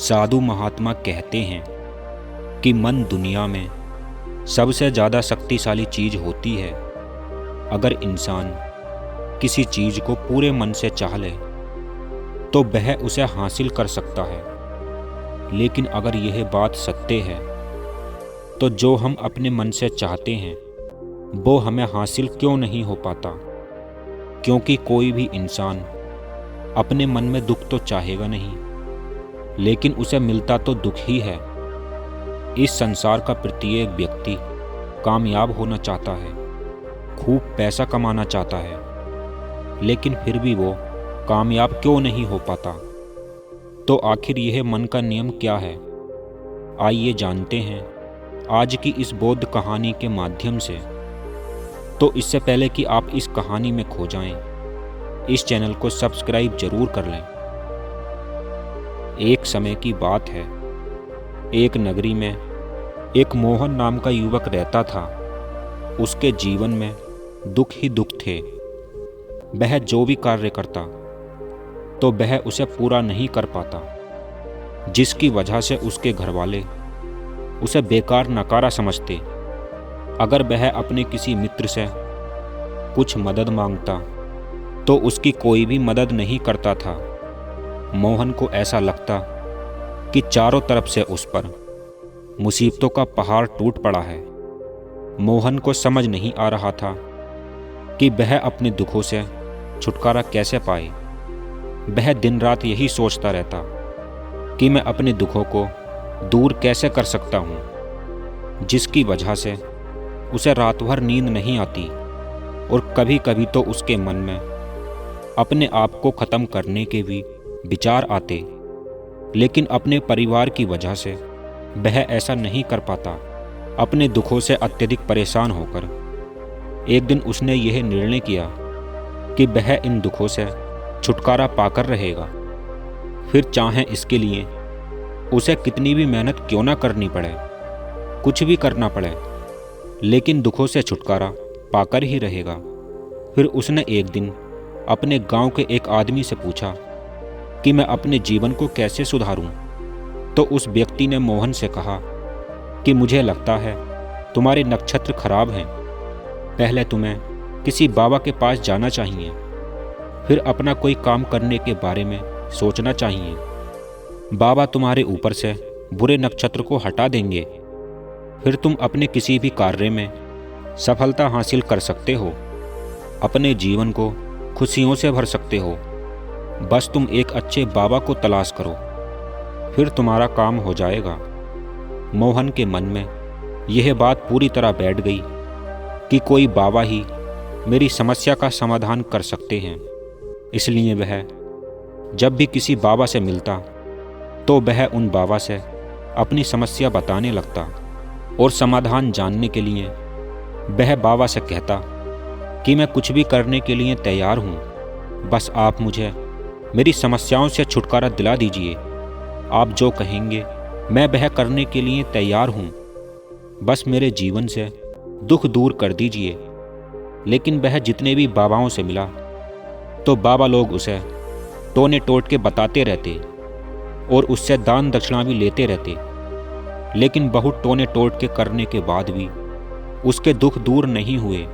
साधु महात्मा कहते हैं कि मन दुनिया में सबसे ज़्यादा शक्तिशाली चीज़ होती है। अगर इंसान किसी चीज़ को पूरे मन से चाह ले तो वह उसे हासिल कर सकता है। लेकिन अगर यह बात सत्य है तो जो हम अपने मन से चाहते हैं वो हमें हासिल क्यों नहीं हो पाता? क्योंकि कोई भी इंसान अपने मन में दुख तो चाहेगा नहीं, लेकिन उसे मिलता तो दुख ही है। इस संसार का प्रत्येक व्यक्ति कामयाब होना चाहता है, खूब पैसा कमाना चाहता है, लेकिन फिर भी वो कामयाब क्यों नहीं हो पाता? तो आखिर यह मन का नियम क्या है? आइए जानते हैं आज की इस बोध कहानी के माध्यम से। तो इससे पहले कि आप इस कहानी में खो जाएं, इस चैनल को सब्सक्राइब जरूर कर लें। एक समय की बात है, एक नगरी में एक मोहन नाम का युवक रहता था। उसके जीवन में दुख ही दुख थे। वह जो भी कार्य करता तो वह उसे पूरा नहीं कर पाता, जिसकी वजह से उसके घरवाले उसे बेकार नकारा समझते। अगर वह अपने किसी मित्र से कुछ मदद मांगता तो उसकी कोई भी मदद नहीं करता था। मोहन को ऐसा लगता कि चारों तरफ से उस पर मुसीबतों का पहाड़ टूट पड़ा है। मोहन को समझ नहीं आ रहा था कि वह अपने दुखों से छुटकारा कैसे पाए। वह दिन रात यही सोचता रहता कि मैं अपने दुखों को दूर कैसे कर सकता हूँ, जिसकी वजह से उसे रात भर नींद नहीं आती और कभी कभी तो उसके मन में अपने आप को ख़त्म करने के भी विचार आते। लेकिन अपने परिवार की वजह से वह ऐसा नहीं कर पाता। अपने दुखों से अत्यधिक परेशान होकर एक दिन उसने यह निर्णय किया कि वह इन दुखों से छुटकारा पाकर रहेगा, फिर चाहे इसके लिए उसे कितनी भी मेहनत क्यों ना करनी पड़े, कुछ भी करना पड़े, लेकिन दुखों से छुटकारा पाकर ही रहेगा। फिर उसने एक दिन अपने गांव के एक आदमी से पूछा कि मैं अपने जीवन को कैसे सुधारूं। तो उस व्यक्ति ने मोहन से कहा कि मुझे लगता है तुम्हारे नक्षत्र खराब हैं। पहले तुम्हें किसी बाबा के पास जाना चाहिए, फिर अपना कोई काम करने के बारे में सोचना चाहिए। बाबा तुम्हारे ऊपर से बुरे नक्षत्र को हटा देंगे, फिर तुम अपने किसी भी कार्य में सफलता हासिल कर सकते हो, अपने जीवन को खुशियों से भर सकते हो। बस तुम एक अच्छे बाबा को तलाश करो, फिर तुम्हारा काम हो जाएगा। मोहन के मन में यह बात पूरी तरह बैठ गई कि कोई बाबा ही मेरी समस्या का समाधान कर सकते हैं। इसलिए वह जब भी किसी बाबा से मिलता तो वह उन बाबा से अपनी समस्या बताने लगता और समाधान जानने के लिए वह बाबा से कहता कि मैं कुछ भी करने के लिए तैयार हूँ, बस आप मुझे मेरी समस्याओं से छुटकारा दिला दीजिए। आप जो कहेंगे मैं वह करने के लिए तैयार हूँ, बस मेरे जीवन से दुख दूर कर दीजिए। लेकिन वह जितने भी बाबाओं से मिला तो बाबा लोग उसे टोने टोट के बताते रहते और उससे दान दक्षिणा भी लेते रहते। लेकिन बहुत टोने टोट के करने के बाद भी उसके दुख दूर नहीं हुए,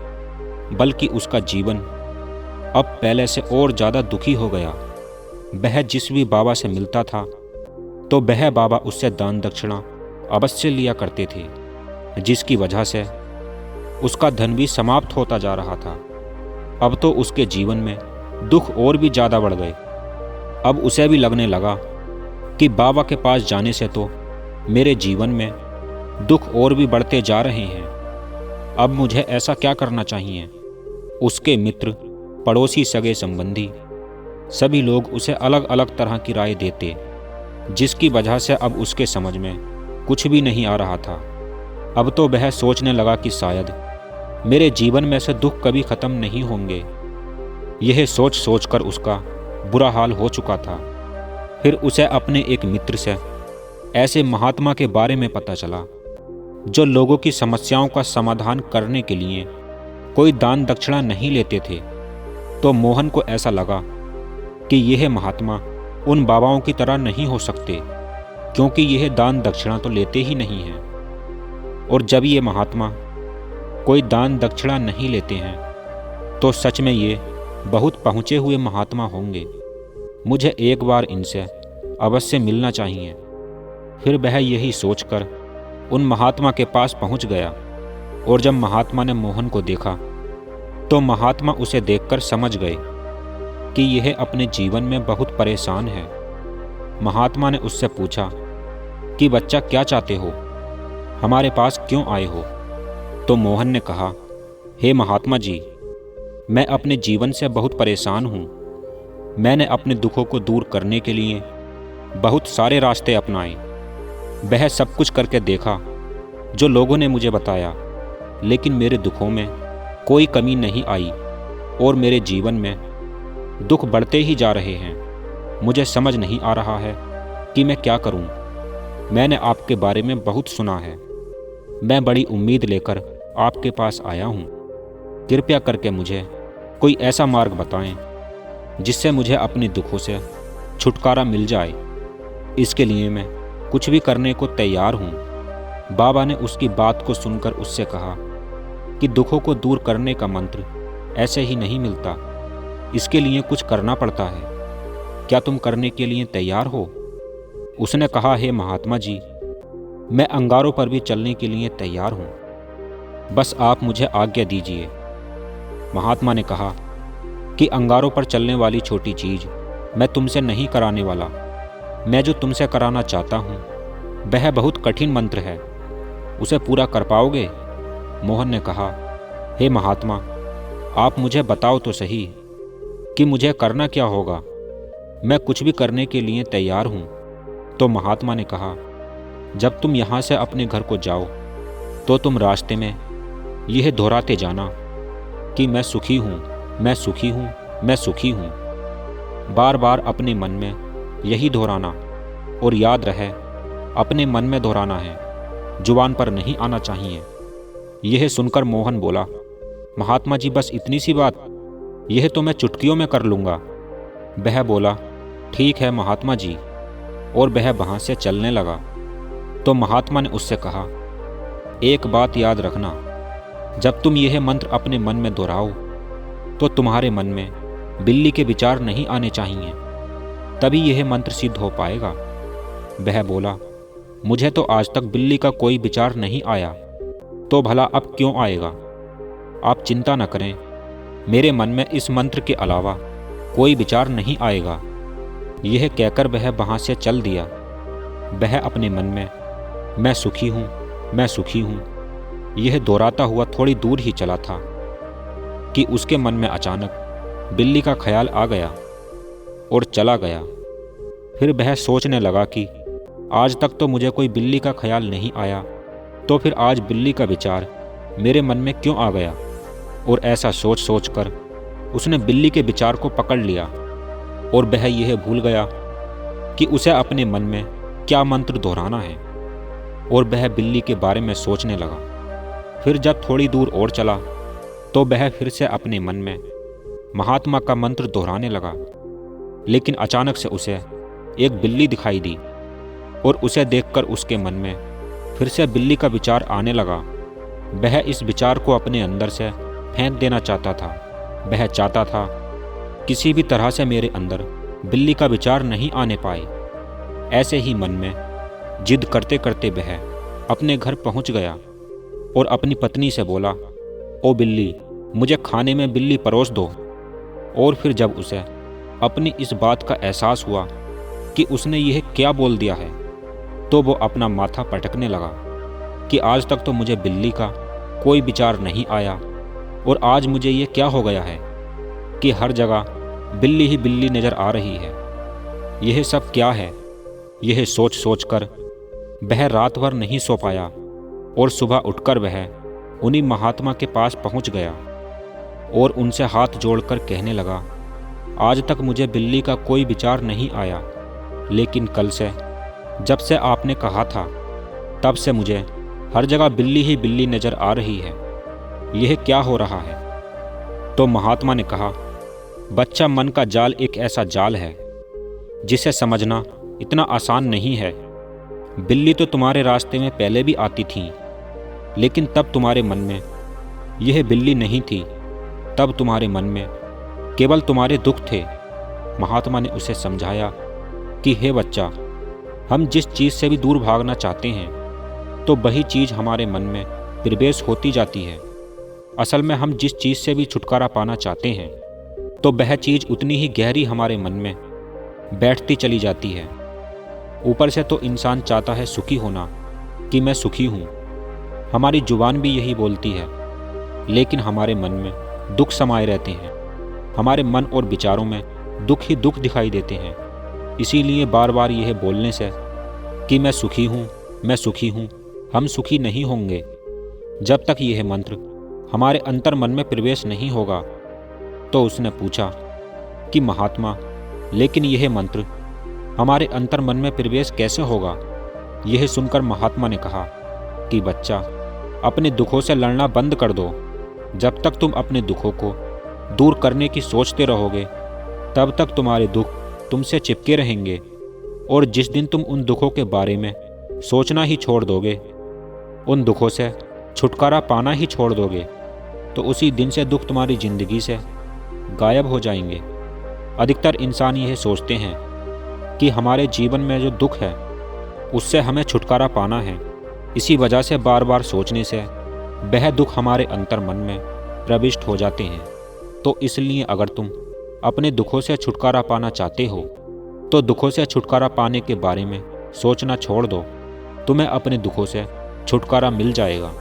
बल्कि उसका जीवन अब पहले से और ज़्यादा दुखी हो गया। वह जिस भी बाबा से मिलता था तो वह बाबा उससे दान दक्षिणा अवश्य लिया करते थे, जिसकी वजह से उसका धन भी समाप्त होता जा रहा था। अब तो उसके जीवन में दुख और भी ज़्यादा बढ़ गए। अब उसे भी लगने लगा कि बाबा के पास जाने से तो मेरे जीवन में दुख और भी बढ़ते जा रहे हैं। अब मुझे ऐसा क्या करना चाहिए? उसके मित्र, पड़ोसी, सगे संबंधी सभी लोग उसे अलग अलग तरह की राय देते, जिसकी वजह से अब उसके समझ में कुछ भी नहीं आ रहा था। अब तो वह सोचने लगा कि शायद मेरे जीवन में से दुख कभी ख़त्म नहीं होंगे। यह सोच सोचकर उसका बुरा हाल हो चुका था। फिर उसे अपने एक मित्र से ऐसे महात्मा के बारे में पता चला जो लोगों की समस्याओं का समाधान करने के लिए कोई दान दक्षिणा नहीं लेते थे। तो मोहन को ऐसा लगा कि यह महात्मा उन बाबाओं की तरह नहीं हो सकते। क्योंकि यह दान दक्षिणा तो लेते ही नहीं हैं। और जब ये महात्मा कोई दान दक्षिणा नहीं लेते हैं तो सच में ये बहुत पहुँचे हुए महात्मा होंगे। मुझे एक बार इनसे अवश्य मिलना चाहिए। फिर वह यही सोचकर उन महात्मा के पास पहुंच गया। और जब महात्मा ने मोहन को देखा तो महात्मा उसे देखकर समझ गए कि यह अपने जीवन में बहुत परेशान है। महात्मा ने उससे पूछा कि बच्चा क्या चाहते हो, हमारे पास क्यों आए हो? तो मोहन ने कहा, हे महात्मा जी, मैं अपने जीवन से बहुत परेशान हूँ। मैंने अपने दुखों को दूर करने के लिए बहुत सारे रास्ते अपनाए। वह सब कुछ करके देखा जो लोगों ने मुझे बताया, लेकिन मेरे दुखों में कोई कमी नहीं आई और मेरे जीवन में दुख बढ़ते ही जा रहे हैं। मुझे समझ नहीं आ रहा है कि मैं क्या करूं। मैंने आपके बारे में बहुत सुना है। मैं बड़ी उम्मीद लेकर आपके पास आया हूं। कृपया करके मुझे कोई ऐसा मार्ग बताएं जिससे मुझे अपने दुखों से छुटकारा मिल जाए। इसके लिए मैं कुछ भी करने को तैयार हूँ। बाबा ने उसकी बात को सुनकर उससे कहा कि दुखों को दूर करने का मंत्र ऐसे ही नहीं मिलता, इसके लिए कुछ करना पड़ता है। क्या तुम करने के लिए तैयार हो? उसने कहा, हे महात्मा जी, मैं अंगारों पर भी चलने के लिए तैयार हूँ, बस आप मुझे आज्ञा दीजिए। महात्मा ने कहा कि अंगारों पर चलने वाली छोटी चीज़ मैं तुमसे नहीं कराने वाला। मैं जो तुमसे कराना चाहता हूँ वह बहुत कठिन मंत्र है, उसे पूरा कर पाओगे? मोहन ने कहा, हे महात्मा, आप मुझे बताओ तो सही कि मुझे करना क्या होगा। मैं कुछ भी करने के लिए तैयार हूँ। तो महात्मा ने कहा, जब तुम यहाँ से अपने घर को जाओ तो तुम रास्ते में यह दोहराते जाना कि मैं सुखी हूँ, मैं सुखी हूँ, मैं सुखी हूँ। बार बार अपने मन में यही दोहराना, और याद रहे अपने मन में दोहराना है, जुबान पर नहीं आना चाहिए। यह सुनकर मोहन बोला, महात्मा जी, बस इतनी सी बात? यह तो मैं चुटकियों में कर लूँगा। वह बोला, ठीक है महात्मा जी, और वह वहाँ से चलने लगा। तो महात्मा ने उससे कहा, एक बात याद रखना, जब तुम यह मंत्र अपने मन में दोहराओ तो तुम्हारे मन में बिल्ली के विचार नहीं आने चाहिए, तभी यह मंत्र सिद्ध हो पाएगा। वह बोला, मुझे तो आज तक बिल्ली का कोई विचार नहीं आया, तो भला अब क्यों आएगा? आप चिंता न करें, मेरे मन में इस मंत्र के अलावा कोई विचार नहीं आएगा। यह कहकर वह वहाँ से चल दिया। वह अपने मन में मैं सुखी हूँ, मैं सुखी हूँ यह दोहराता हुआ थोड़ी दूर ही चला था कि उसके मन में अचानक बिल्ली का ख्याल आ गया और चला गया। फिर वह सोचने लगा कि आज तक तो मुझे कोई बिल्ली का ख्याल नहीं आया, तो फिर आज बिल्ली का विचार मेरे मन में क्यों आ गया? और ऐसा सोच सोच कर उसने बिल्ली के विचार को पकड़ लिया और वह यह भूल गया कि उसे अपने मन में क्या मंत्र दोहराना है, और वह बिल्ली के बारे में सोचने लगा। फिर जब थोड़ी दूर और चला तो वह फिर से अपने मन में महात्मा का मंत्र दोहराने लगा, लेकिन अचानक से उसे एक बिल्ली दिखाई दी और उसे देखकर उसके मन में फिर से बिल्ली का विचार आने लगा। वह इस विचार को अपने अंदर से फेंक देना चाहता था। वह चाहता था किसी भी तरह से मेरे अंदर बिल्ली का विचार नहीं आने पाए। ऐसे ही मन में जिद करते करते वह अपने घर पहुंच गया और अपनी पत्नी से बोला, ओ बिल्ली, मुझे खाने में बिल्ली परोस दो। और फिर जब उसे अपनी इस बात का एहसास हुआ कि उसने यह क्या बोल दिया है, तो वो अपना माथा पटकने लगा कि आज तक तो मुझे बिल्ली का कोई विचार नहीं आया, और आज मुझे ये क्या हो गया है कि हर जगह बिल्ली ही बिल्ली नज़र आ रही है। यह सब क्या है? यह सोच सोच कर वह रात भर नहीं सो पाया, और सुबह उठकर वह उन्हीं महात्मा के पास पहुंच गया और उनसे हाथ जोड़कर कहने लगा, आज तक मुझे बिल्ली का कोई विचार नहीं आया, लेकिन कल से जब से आपने कहा था तब से मुझे हर जगह बिल्ली ही बिल्ली नज़र आ रही है। यह क्या हो रहा है? तो महात्मा ने कहा, बच्चा, मन का जाल एक ऐसा जाल है जिसे समझना इतना आसान नहीं है। बिल्ली तो तुम्हारे रास्ते में पहले भी आती थी, लेकिन तब तुम्हारे मन में यह बिल्ली नहीं थी, तब तुम्हारे मन में केवल तुम्हारे दुख थे। महात्मा ने उसे समझाया कि हे बच्चा, हम जिस चीज़ से भी दूर भागना चाहते हैं तो वही चीज़ हमारे मन में प्रवेश होती जाती है। असल में हम जिस चीज़ से भी छुटकारा पाना चाहते हैं तो वह चीज़ उतनी ही गहरी हमारे मन में बैठती चली जाती है। ऊपर से तो इंसान चाहता है सुखी होना, कि मैं सुखी हूँ, हमारी जुबान भी यही बोलती है, लेकिन हमारे मन में दुख समाये रहते हैं। हमारे मन और विचारों में दुख ही दुख दिखाई देते हैं। इसीलिए बार बार यह बोलने से कि मैं सुखी हूँ, मैं सुखी हूँ, हम सुखी नहीं होंगे जब तक यह मंत्र हमारे अंतर मन में प्रवेश नहीं होगा। तो उसने पूछा कि महात्मा, लेकिन यह मंत्र हमारे अंतर मन में प्रवेश कैसे होगा? यह सुनकर महात्मा ने कहा कि बच्चा, अपने दुखों से लड़ना बंद कर दो। जब तक तुम अपने दुखों को दूर करने की सोचते रहोगे तब तक तुम्हारे दुख तुमसे चिपके रहेंगे, और जिस दिन तुम उन दुखों के बारे में सोचना ही छोड़ दोगे, उन दुखों से छुटकारा पाना ही छोड़ दोगे, तो उसी दिन से दुख तुम्हारी ज़िंदगी से गायब हो जाएंगे। अधिकतर इंसान यह सोचते हैं कि हमारे जीवन में जो दुख है उससे हमें छुटकारा पाना है। इसी वजह से बार बार सोचने से वह दुख हमारे अंतर मन में प्रविष्ट हो जाते हैं। तो इसलिए अगर तुम अपने दुखों से छुटकारा पाना चाहते हो तो दुखों से छुटकारा पाने के बारे में सोचना छोड़ दो। तुम्हें अपने दुखों से छुटकारा मिल जाएगा।